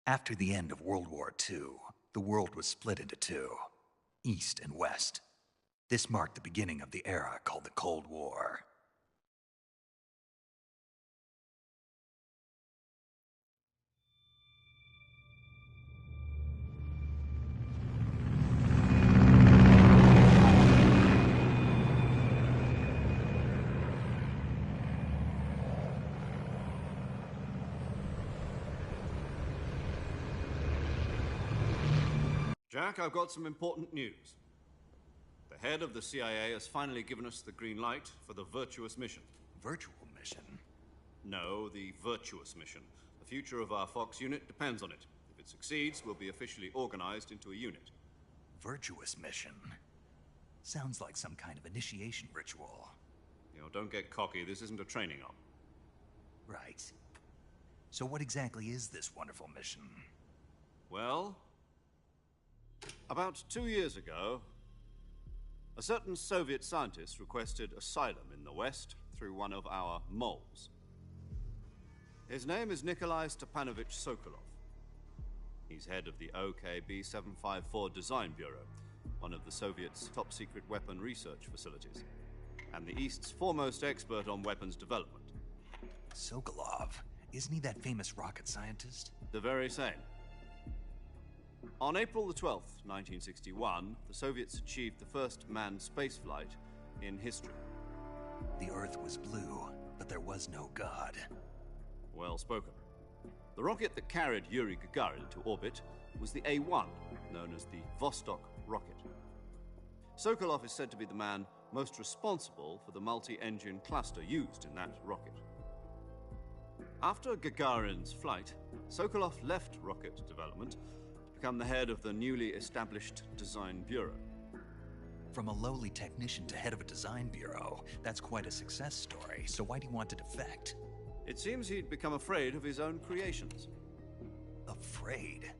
After the end of World War II, the world was split into two, East and West. This marked the beginning of the era called the Cold War. Jack, I've got some important news. The head of the CIA has finally given us the green light for the Virtuous mission. Virtual mission? No, the Virtuous mission. The future of our Fox unit depends on it. If it succeeds, we'll be officially organized into a unit. Virtuous mission? Sounds like some kind of initiation ritual. You know, don't get cocky. This isn't a training op. Right. So what exactly is this wonderful mission? Well, about 2 years ago, a certain Soviet scientist requested asylum in the West through one of our moles. His name is Nikolai Stepanovich Sokolov. He's head of the OKB-754 Design Bureau, one of the Soviets' top-secret weapon research facilities, and the East's foremost expert on weapons development. Sokolov? Isn't he that famous rocket scientist? The very same. On April the 12th, 1961, the Soviets achieved the first manned spaceflight in history. The Earth was blue, but there was no God. Well spoken. The rocket that carried Yuri Gagarin to orbit was the A-1, known as the Vostok rocket. Sokolov is said to be the man most responsible for the multi-engine cluster used in that rocket. After Gagarin's flight, Sokolov left rocket development to become the head of the newly established Design Bureau. From a lowly technician to head of a design bureau, that's quite a success story, so why'd he want to defect? It seems he'd become afraid of his own creations. Afraid?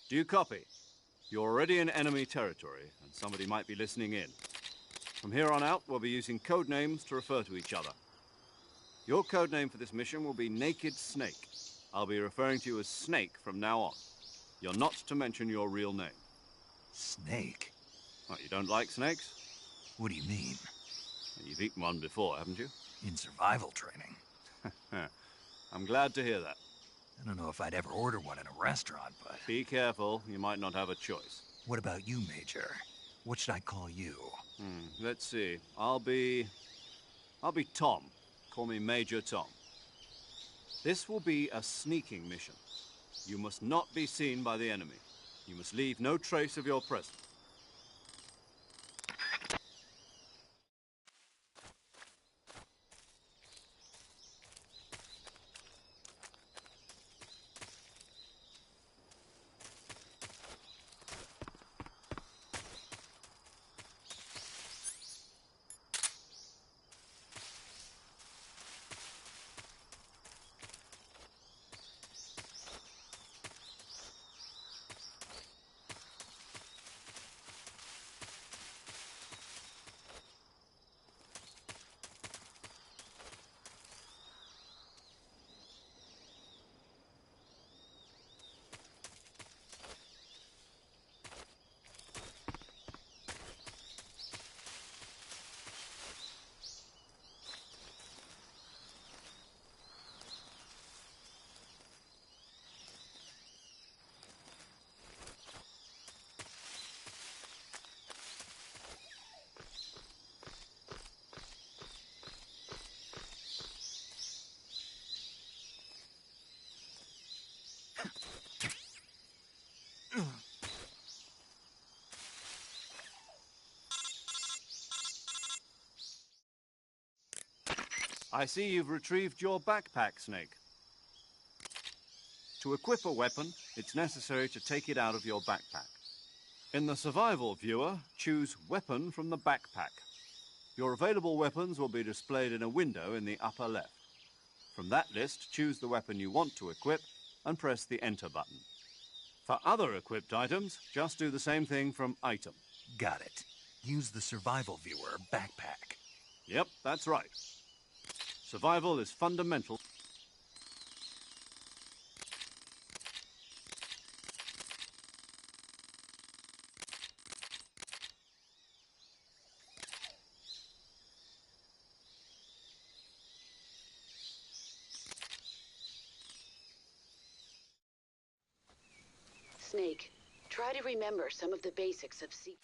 Do you copy? You're already in enemy territory, and somebody might be listening in. From here on out, we'll be using code names to refer to each other. Your code name for this mission will be Naked Snake. I'll be referring to you as Snake from now on. You're not to mention your real name. Snake? What, you don't like snakes? What do you mean? You've eaten one before, haven't you? In survival training. I'm glad to hear that. I don't know if I'd ever order one in a restaurant, but... Be careful, you might not have a choice. What about you, Major? What should I call you? Let's see. I'll be Tom. Call me Major Tom. This will be a sneaking mission. You must not be seen by the enemy. You must leave no trace of your presence. I see you've retrieved your backpack, Snake. To To equip a weapon, it's necessary to take it out of your backpack. In the survival viewer, choose Weapon from the backpack. Your available weapons will be displayed in a window in the upper left. From that list, choose the weapon you want to equip and press the Enter button. For other equipped items, just do the same thing from Item. Got it. Use the survival viewer backpack. Yep, that's right. Survival is fundamental. Snake, try to remember some of the basics of C.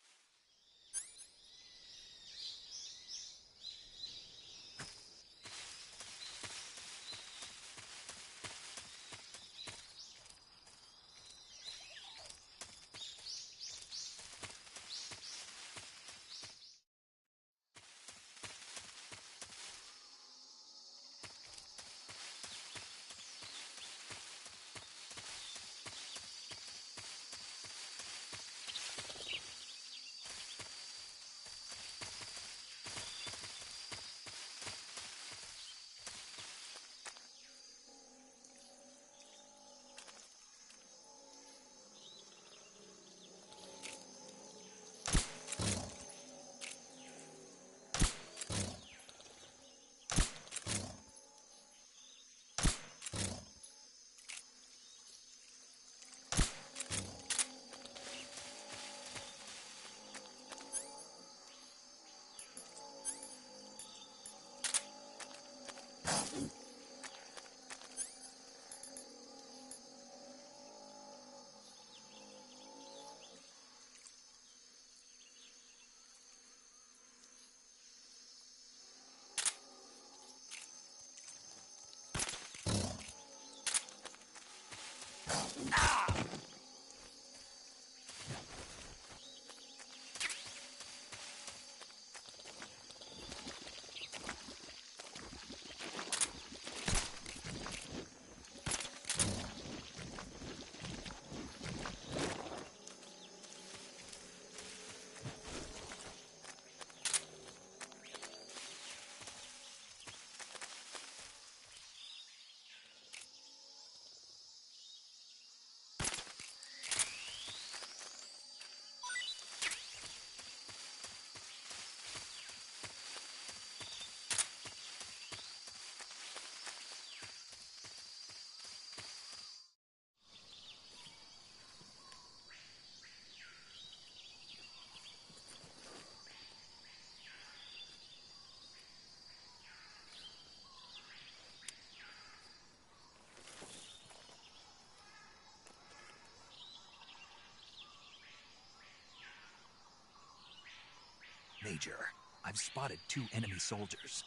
Major, I've spotted 2 enemy soldiers.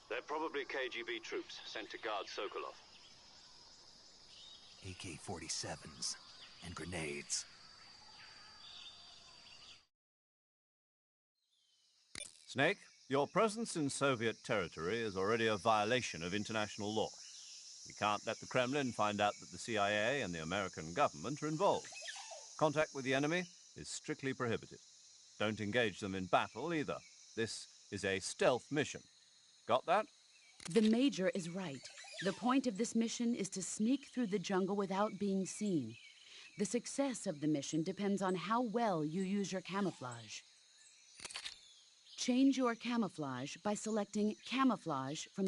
They're probably KGB troops sent to guard Sokolov. AK-47s and grenades. Snake, your presence in Soviet territory is already a violation of international law. We can't let the Kremlin find out that the CIA and the American government are involved. Contact with the enemy is strictly prohibited. Don't engage them in battle either. This is a stealth mission. Got that? The Major is right. The point of this mission is to sneak through the jungle without being seen. The success of the mission depends on how well you use your camouflage. Change your camouflage by selecting Camouflage from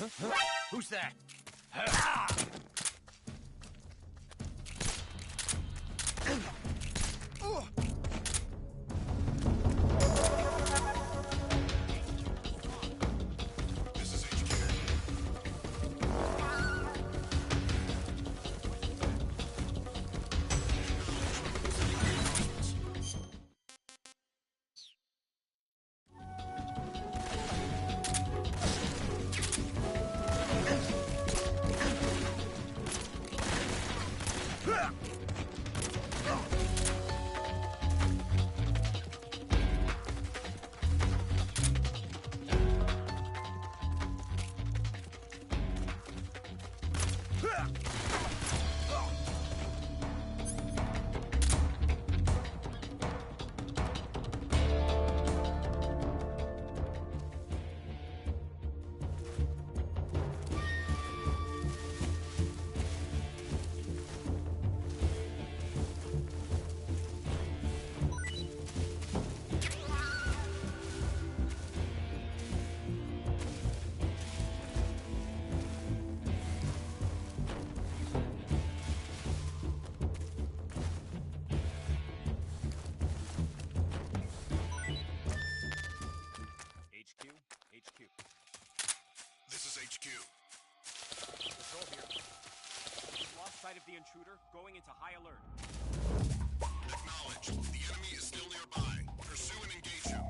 Who's that? This is HQ. HQ. This is HQ. Patrol here. We've lost sight of the intruder, going into high alert. Acknowledge. The enemy is still nearby. Pursue and engage him.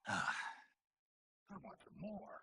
Ah, I want some more.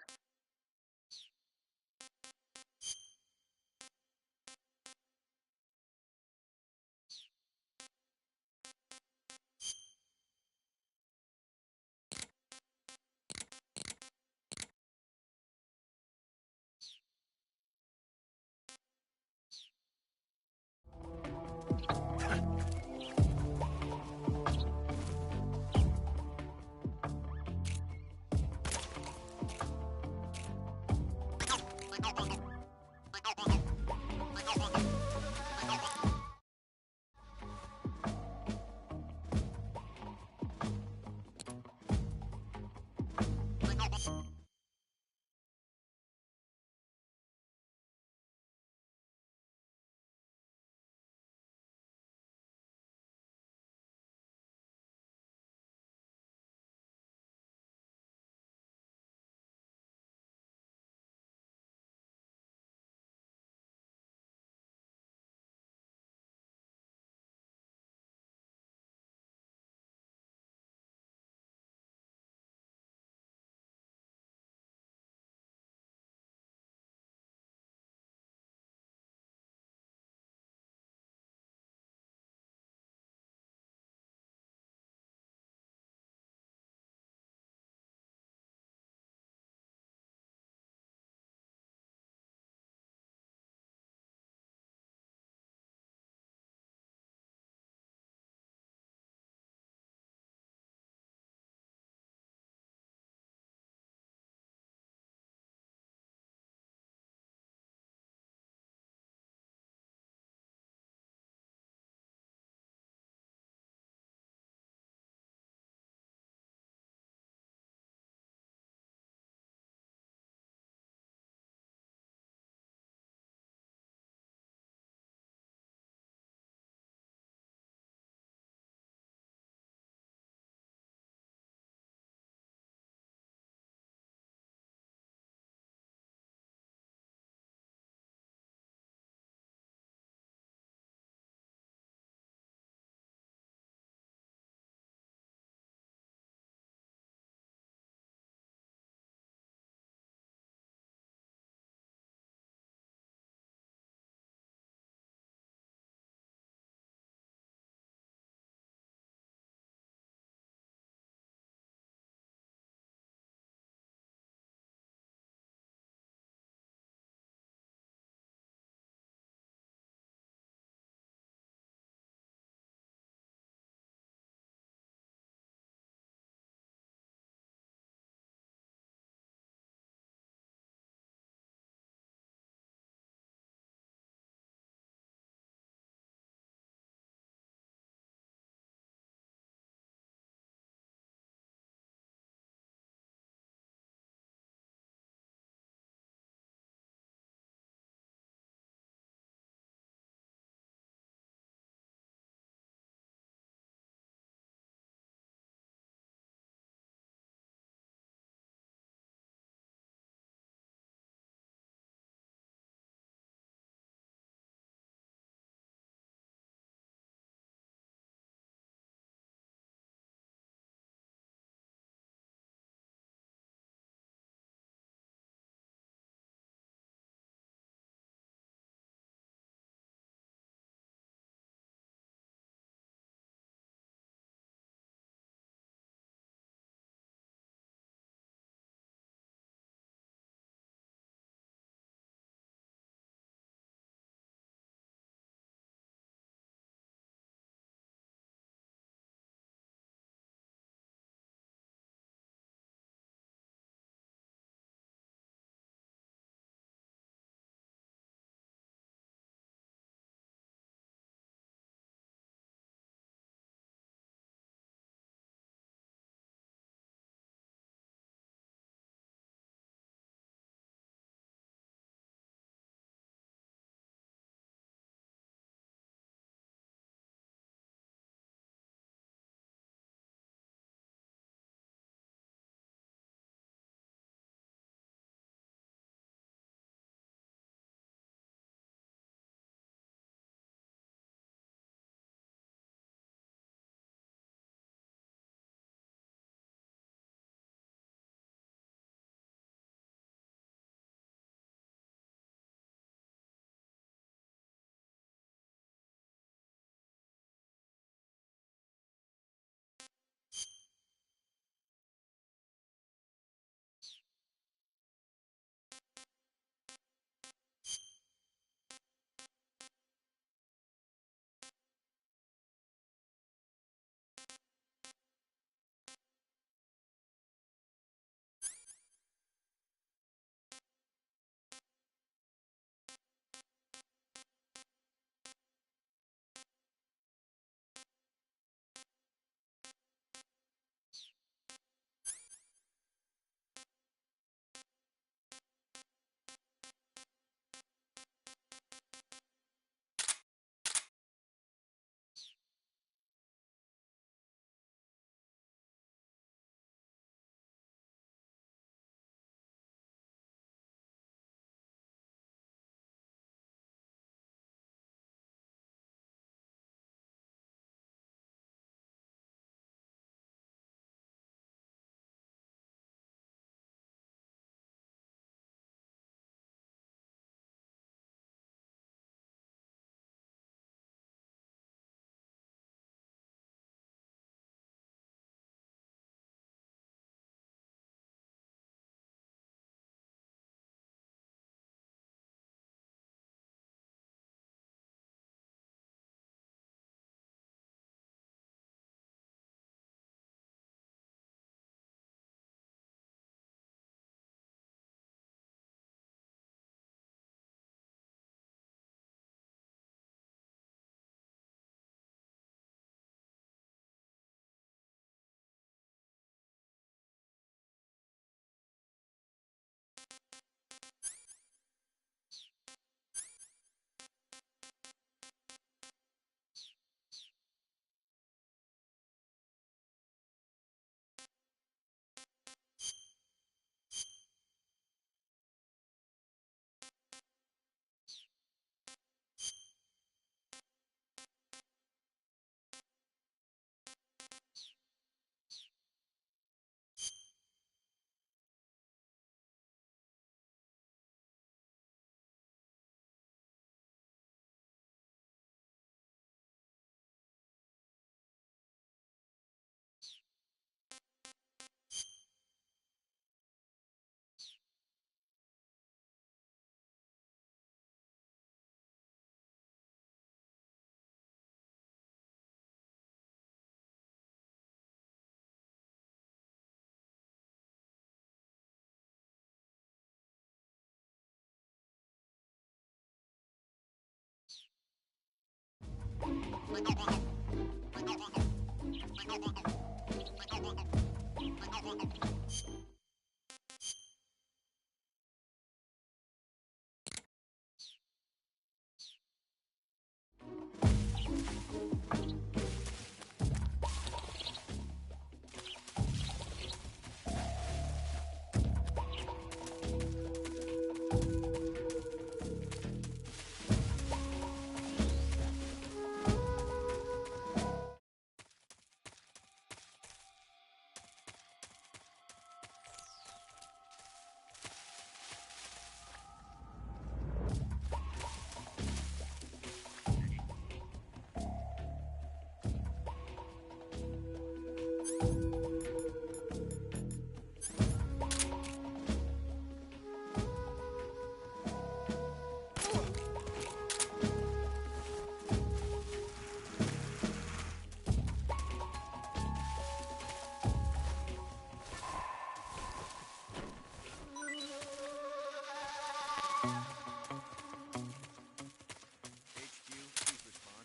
HQ, please respond.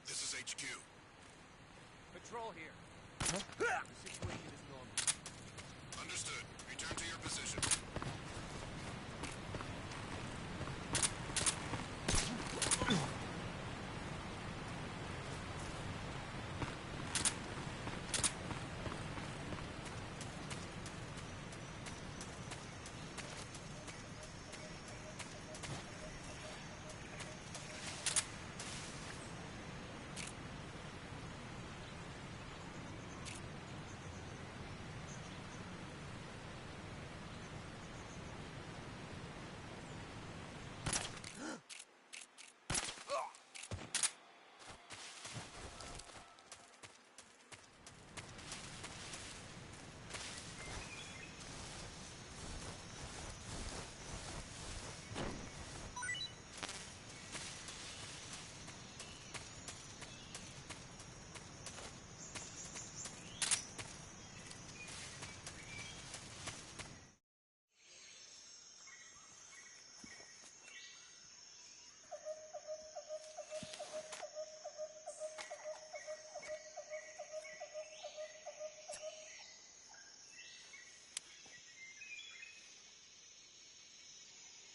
This is HQ. Patrol here. The situation is normal. Understood. Return to your position.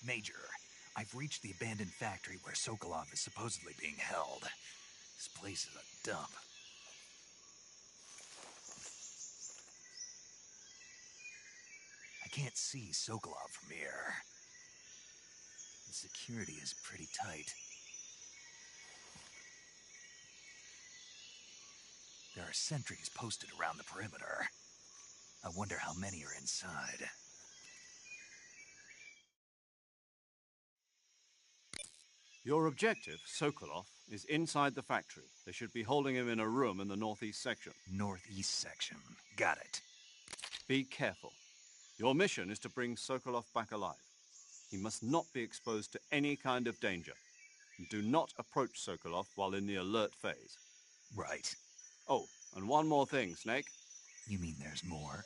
Major, I've reached the abandoned factory where Sokolov is supposedly being held. This place is a dump. I can't see Sokolov from here. The security is pretty tight. There are sentries posted around the perimeter. I wonder how many are inside. Your objective, Sokolov, is inside the factory. They should be holding him in a room in the northeast section. Northeast section. Got it. Be careful. Your mission is to bring Sokolov back alive. He must not be exposed to any kind of danger. And do not approach Sokolov while in the alert phase. Right. Oh, and one more thing, Snake. You mean there's more?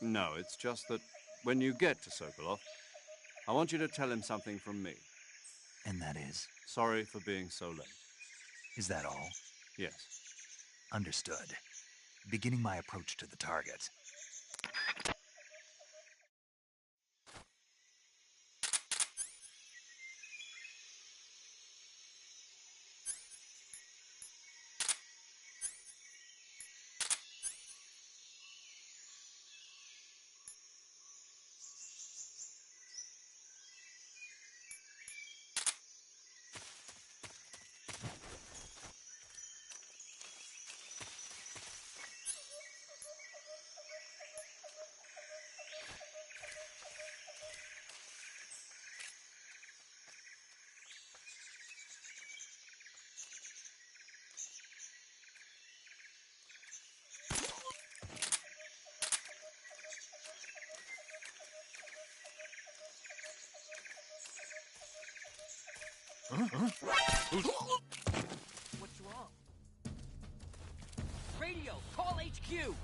No, it's just that when you get to Sokolov, I want you to tell him something from me. And that is? Sorry for being so late. Is that all? Yes. Understood. Beginning my approach to the target. What's wrong? Radio, call HQ!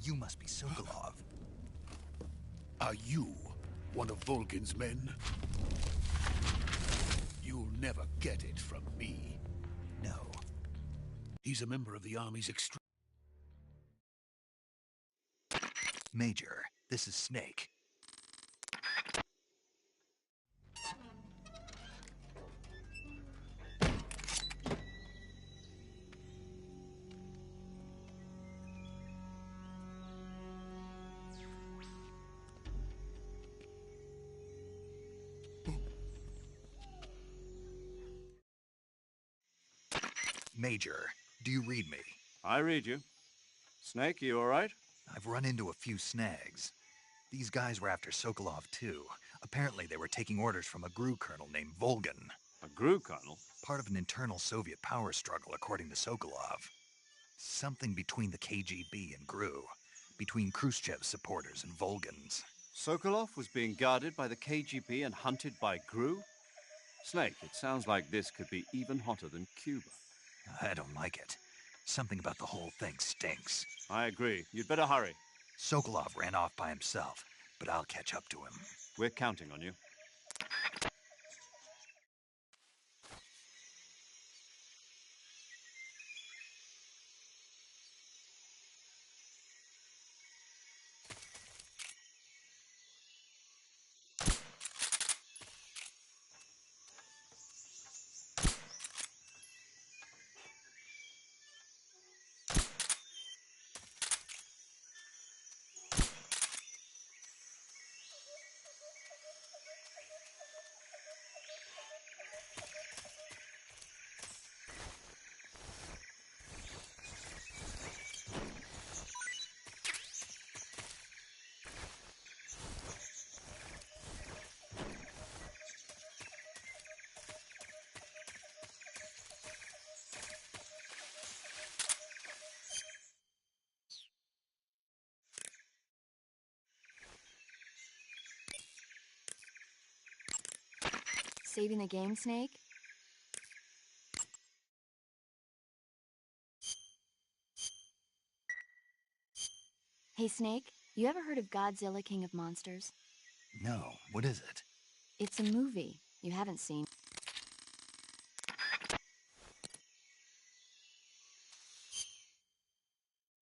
You must be Sokolov. Are you one of Volgin's men? You'll never get it from me. No. He's a member of the Army's extreme... Major, this is Snake. Major, do you read me? I read you. Snake, you all right? I've run into a few snags. These guys were after Sokolov too. Apparently they were taking orders from a GRU colonel named Volgin. A GRU colonel? Part of an internal Soviet power struggle, according to Sokolov. Something between the KGB and GRU. Between Khrushchev's supporters and Volgin's. Sokolov was being guarded by the KGB and hunted by GRU? Snake, it sounds like this could be even hotter than Cuba. I don't like it. Something about the whole thing stinks. I agree. You'd better hurry. Sokolov ran off by himself, but I'll catch up to him. We're counting on you. Saving the game, Snake? Hey, Snake, you ever heard of Godzilla King of Monsters? No, what is it? It's a movie you haven't seen.